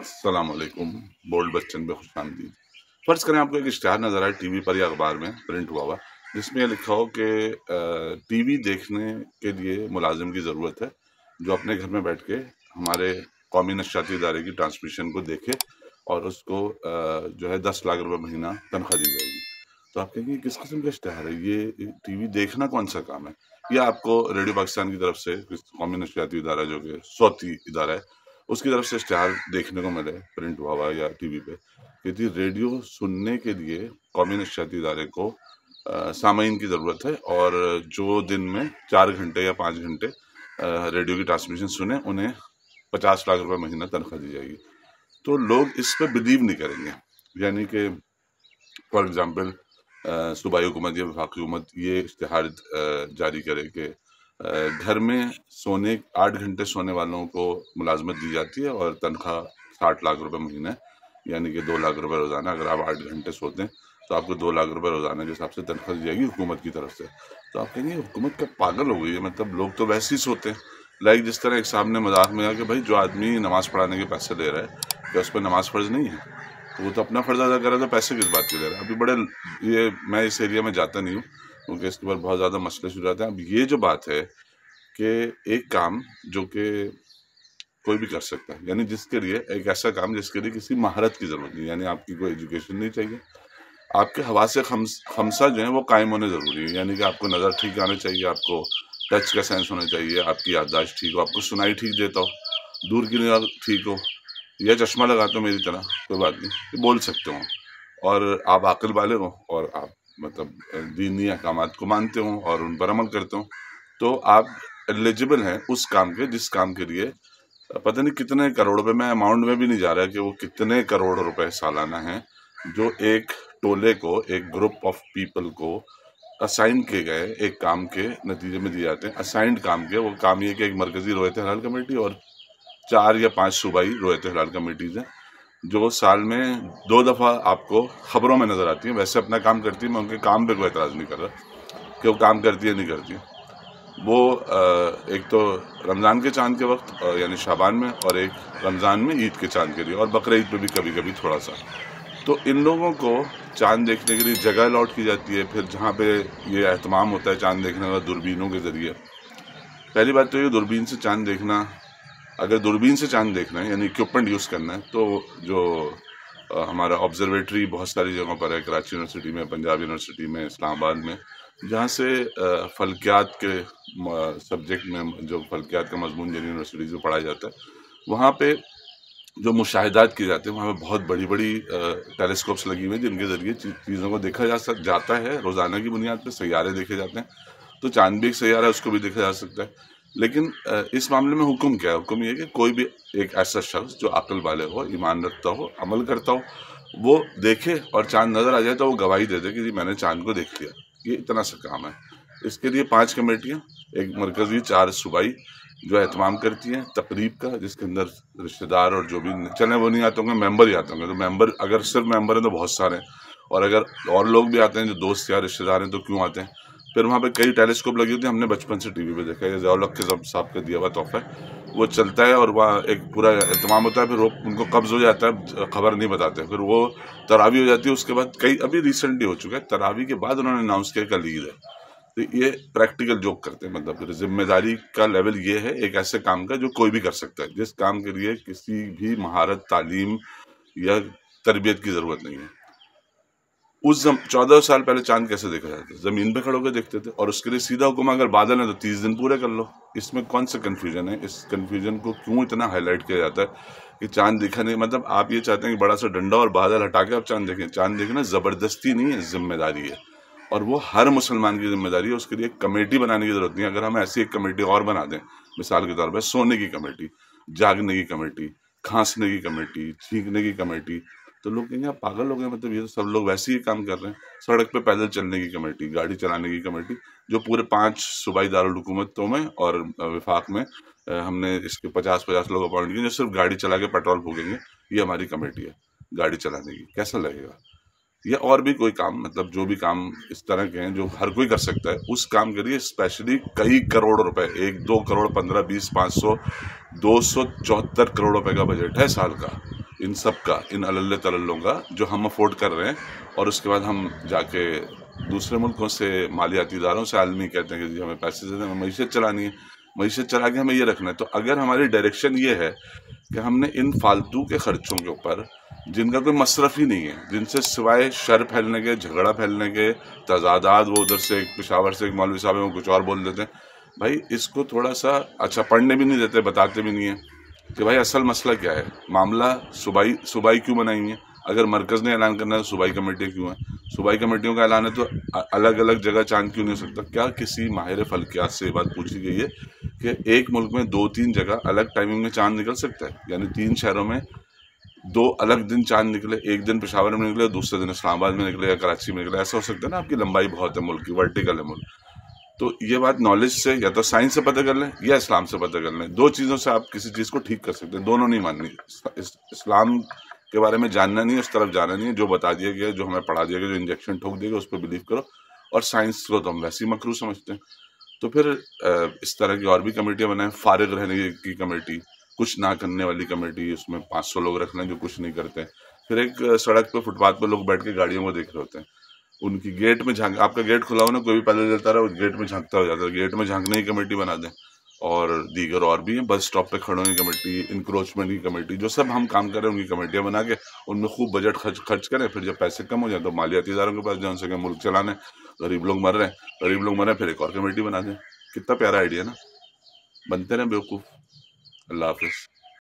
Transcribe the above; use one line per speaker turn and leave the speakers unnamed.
السلام علیکم۔ بولڈ بچن پہ خوش آمدید۔ فرض کریں آپ کو ایک اشتہار نظر آئے ٹی وی پر یا اخبار میں پرنٹ ہوا جس میں یہ لکھا ہو کہ ٹی وی دیکھنے کے لیے ملازم کی ضرورت ہے جو اپنے گھر میں بیٹھ کے ہمارے قومی نشریاتی ادارے کی ٹرانسمیشن کو دیکھے اور اس کو جو ہے 10 لاکھ روپے مہینہ تنخواہ دی جائے گی۔ تو آپ کہیں گے کس قسم کا اشتہار ہے یہ؟ ٹی وی دیکھنا کون سا کام ہے؟ یا آپ کو ریڈیو پاکستان کی طرف سے قومی نشریاتی ادارہ جو کہ صوتی ادارہ ہے اس کی طرف سے اشتہار دیکھنے کو ملے پرنٹ ہوا یا ٹی وی پہ کہ جی ریڈیو سننے کے لیے قومی نشریاتی ادارے کو سامعین کی ضرورت ہے، اور جو دن میں 4 گھنٹے یا 5 گھنٹے ریڈیو کی ٹرانسمیشن سنیں انہیں 50 لاکھ روپے مہینہ تنخواہ دی جائے گی۔ تو لوگ اس پہ بلیو نہیں کریں گے، یعنی کہ فار ایگزامپل صوبائی حکومت یا وفاقی حکومت یہ اشتہار جاری کرے کہ گھر میں 8 گھنٹے سونے والوں کو ملازمت دی جاتی ہے اور تنخواہ 60 لاکھ روپے مہینہ ہے، یعنی کہ 2 لاکھ روپے روزانہ۔ اگر آپ 8 گھنٹے سوتے ہیں تو آپ کو 2 لاکھ روپے روزانہ کے حساب سے تنخواہ دی جائے گی حکومت کی طرف سے۔ تو آپ کہیں گے حکومت کا پاگل ہو گئی ہے، مطلب لوگ تو ویسے ہی سوتے ہیں۔ جس طرح ایک صاحب نے مذاق میں کہا کہ بھائی جو آدمی نماز پڑھانے کے پیسے لے رہا ہے کیا اس پہ نماز فرض نہیں ہے؟ تو وہ تو اپنا فرض ادا کر رہا ہے، تو پیسے کس بات کے لے رہا ہے؟ ابھی میں اس ایریا میں جاتا نہیں ہوں کیونکہ اس کے اوپر بہت زیادہ مسئلے شروع ہوتے ہیں۔ اب یہ جو بات ہے کہ ایک کام جو کہ کوئی بھی کر سکتا ہے، یعنی جس کے لیے ایک ایسا کام جس کے لیے کسی مہارت کی ضرورت نہیں، یعنی آپ کی کوئی ایجوکیشن نہیں چاہیے، آپ کے حواس خمسہ جو ہیں وہ قائم ہونے ضروری ہے، یعنی کہ آپ کو نظر ٹھیک آنا چاہیے، آپ کو ٹچ کا سینس ہونا چاہیے، آپ کی یادداشت ٹھیک ہو، آپ کو سنائی ٹھیک دیتا ہو، دور کی نگاہ ٹھیک ہو، یا چشمہ لگاتے ہو میری طرح، کوئی بات نہیں، بول سکتے ہوں، اور آپ عاقل بالغ ہوں اور آپ مطلب دینی احکامات کو مانتے ہوں اور ان پر عمل کرتے ہوں، تو آپ ایلیجبل ہیں اس کام کے جس کام کے لیے پتہ نہیں کتنے کروڑ روپے، میں اماؤنٹ میں بھی نہیں جا رہا کہ وہ کتنے کروڑ روپے سالانہ ہیں جو ایک ٹولے کو، ایک گروپ آف پیپل کو اسائن کیے گئے ایک کام کے نتیجے میں دیے جاتے ہیں۔ اسائنڈ کام کے، وہ کام یہ کہ ایک مرکزی رویت حلال کمیٹی اور 4 یا 5 صوبائی رویت حلال کمیٹیز ہیں جو سال میں 2 دفعہ آپ کو خبروں میں نظر آتی ہیں، ویسے اپنا کام کرتی ہیں، میں ان کے کام پہ کوئی اعتراض نہیں کر رہا کہ وہ کام کرتی ہے نہیں کرتی ہیں۔ وہ ایک تو رمضان کے چاند کے وقت یعنی شعبان میں، اور ایک رمضان میں عید کے چاند کے لیے، اور بقرعید پہ بھی کبھی کبھی تھوڑا سا۔ تو ان لوگوں کو چاند دیکھنے کے لیے جگہ الاٹ کی جاتی ہے، پھر جہاں پہ یہ اہتمام ہوتا ہے چاند دیکھنے کا دوربینوں کے ذریعے۔ پہلی بات تو یہ دوربین سے چاند دیکھنا، اگر دوربین سے چاند دیکھنا ہے یعنی اکوپمنٹ یوز کرنا ہے، تو جو ہمارا آبزرویٹری بہت ساری جگہوں پر ہے، کراچی یونیورسٹی میں، پنجاب یونیورسٹی میں، اسلام آباد میں، جہاں سے فلکیات کے سبجیکٹ میں، جو فلکیات کا مضمون جن یونیورسٹیز میں پڑھایا جاتا ہے، وہاں پہ جو مشاہدات کیے جاتے ہیں وہاں پہ بہت بڑی بڑی ٹیلیسکوپس لگی ہوئی ہیں جن کے ذریعے چیزوں کو دیکھا جاتا ہے روزانہ کی بنیاد پہ، سیارے دیکھے جاتے ہیں، تو چاند بھی ایک سیارہ ہے، اس کو بھی دیکھا جا سکتا ہے۔ لیکن اس معاملے میں حکم کیا ہے؟ حکم یہ کہ کوئی بھی ایک ایسا شخص جو عقل بالغ ہو، ایمان رکھتا ہو، عمل کرتا ہو، وہ دیکھے اور چاند نظر آ جائے تو وہ گواہی دے دے کہ جی میں نے چاند کو دیکھ لیا۔ یہ اتنا سا کام ہے۔ اس کے لیے 5 کمیٹیاں، ایک مرکزی، 4 صوبائی، جو اہتمام کرتی ہیں تقریب کا، جس کے اندر رشتہ دار اور جو بھی چلیں وہ نہیں آتے ہوں گے، ممبر ہی آتے ہوں گے، تو ممبر اگر صرف ممبر ہیں تو بہت سارے ہیں، اور اگر اور لوگ بھی آتے ہیں جو دوست یا رشتہ دار ہیں تو کیوں آتے ہیں۔ پھر وہاں پہ کئی ٹیلیسکوپ لگی ہوتی ہیں، ہم نے بچپن سے ٹی وی پہ دیکھا ہے، یہ ضیاء الحق کے صاحب کا دیا ہوا تحفہ ہے، وہ چلتا ہے اور وہاں ایک پورا اہتمام ہوتا ہے، پھر وہ ان کو قبض ہو جاتا ہے، خبر نہیں بتاتے، پھر وہ تراویح ہو جاتی ہے، اس کے بعد ابھی ریسنٹلی ہو چکا ہے، تراویح کے بعد انہوں نے اناؤنس کیا کل عید ہے۔ تو یہ پریکٹیکل جوک کرتے ہیں، مطلب ذمہ داری کا لیول یہ ہے ایک ایسے کام کا جو کوئی بھی کر سکتا ہے، جس کام کے لیے کسی بھی مہارت، تعلیم یا تربیت کی ضرورت نہیں ہے۔ 14 سال پہلے چاند کیسے دیکھا جاتا ہے؟ زمین پہ کھڑ ہو کے دیکھتے تھے، اور اس کے لیے سیدھا حکم اگر بادل ہیں تو 30 دن پورے کر لو۔ اس میں کون سا کنفیوژن ہے؟ اس کنفیوژن کو کیوں اتنا ہائی لائٹ کیا جاتا ہے کہ چاند دیکھا نہیں؟ مطلب آپ یہ چاہتے ہیں کہ بڑا سا ڈنڈا اور بادل ہٹا کے آپ چاند دیکھیں؟ چاند دیکھنا زبردستی نہیں ہے، ذمہ داری ہے، اور وہ ہر مسلمان کی ذمہ داری ہے۔ اس کے لیے ایک کمیٹی بنانے کی ضرورت نہیں ہے۔ اگر ہم ایسی ایک کمیٹی اور بنا دیں، مثال کے طور پہ سونے کی کمیٹی، جاگنے کی کمیٹی، کھانسنے کی کمیٹی، چھینکنے کی کمیٹی، تو لوگ کہیں گے آپ پاگل ہو گئے، مطلب یہ تو سب لوگ ویسے ہی کام کر رہے ہیں۔ سڑک پہ پیدل چلنے کی کمیٹی، گاڑی چلانے کی کمیٹی، جو پورے 5 صوبائی دارالحکومتوں میں اور وفاق میں ہم نے اس کے 50 لوگ اپوائنٹ کیے جو صرف گاڑی چلا کے پیٹرول پھونکیں گے، یہ ہماری کمیٹی ہے گاڑی چلانے کی۔ کیسا لگے گا؟ یا اور بھی کوئی کام، مطلب جو بھی کام اس طرح کے ہیں جو ہر کوئی کر سکتا ہے، اس کام کے لیے اسپیشلی کئی کروڑ روپے، 1 2 کروڑ 15 20 500 274 کروڑ روپے کا بجٹ ہے سال کا۔ ان سب کا، ان اللہ تللوں کا جو ہم افورڈ کر رہے ہیں، اور اس کے بعد ہم جا کے دوسرے ملکوں سے مالیاتی اداروں سے عالمی کہتے ہیں کہ جی ہمیں پیسے دے دیں، ہمیں معیشت چلانی ہے، معیشت چلا کے ہمیں یہ رکھنا ہے. تو اگر ہماری ڈائریکشن یہ ہے کہ ہم نے ان فالتو کے خرچوں کے اوپر جن کا کوئی مصرف ہی نہیں ہے، جن سے سوائے شر پھیلنے کے، جھگڑا پھیلنے کے، تضادات، وہ ادھر سے ایک پشاور سے ایک مولوی صاحب ہیں وہ کچھ اور بول دیتے ہیں. بھائی اس کو تھوڑا سا اچھا پڑھنے بھی نہیں دیتے، بتاتے بھی نہیں ہیں کہ بھائی اصل مسئلہ کیا ہے. معاملہ صوبائی کیوں بنائی ہیں؟ اگر مرکز نے اعلان کرنا ہے تو صوبائی کمیٹیاں کیوں ہیں؟ صوبائی کمیٹیوں کا اعلان ہے تو الگ الگ جگہ چاند کیوں نہیں ہو سکتا؟ کیا کسی ماہر فلکیات سے یہ بات پوچھی گئی ہے کہ ایک ملک میں 2-3 جگہ الگ ٹائمنگ میں چاند نکل سکتا ہے؟ یعنی 3 شہروں میں 2 الگ دن چاند نکلے، ایک دن پشاور میں نکلے، دوسرے دن اسلام آباد میں نکلے یا کراچی میں نکلے. ایسا ہو سکتا ہے نا؟ آپ کی لمبائی بہت ہے ملک کی، ورٹیکل ہے ملک. تو یہ بات نالج سے یا تو سائنس سے پتہ کر لیں یا اسلام سے پتہ کر لیں. 2 چیزوں سے آپ کسی چیز کو ٹھیک کر سکتے ہیں، دونوں نہیں ماننی. اسلام کے بارے میں جاننا نہیں ہے، اس طرف جانا نہیں ہے. جو بتا دیا گیا، جو ہمیں پڑھا دیا گیا، جو انجیکشن ٹھوک دیا گیا اس پہ بلیو کرو. اور سائنس کو تو ہم ویسے ہی مکروہ سمجھتے ہیں. تو پھر اس طرح کی اور بھی کمیٹیاں بنائیں، فارغ رہنے کی کمیٹی، کچھ نہ کرنے والی کمیٹی، اس میں 500 لوگ رکھ لیں جو کچھ نہیں کرتے. پھر ایک سڑک پہ فٹ پاتھ پہ لوگ بیٹھ کے گاڑیوں کو دیکھ رہے ہوتے ہیں، ان کی گیٹ میں جھانک، آپ کا گیٹ کھلا ہو نا، کوئی بھی پیدل چلتا رہا گیٹ میں جھانکتا ہو جاتا ہے. گیٹ میں جھانکنے کی کمیٹی بنا دیں. اور دیگر اور بھی ہیں، بس اسٹاپ پہ کھڑوں کی کمیٹی، انکروچمنٹ کی کمیٹی، جو سب ہم کام کریں ان کی کمیٹیاں بنا کے ان میں خوب بجٹ خرچ کریں. پھر جب پیسے کم ہو جائیں تو مالیاتی اداروں کے پاس جان سکیں، ملک چلانے. غریب لوگ مر رہے ہیں، پھر ایک اور کمیٹی بنا دیں. کتنا پیارا آئیڈیا نا. بنتے رہیں بیوقوف. اللہ حافظ.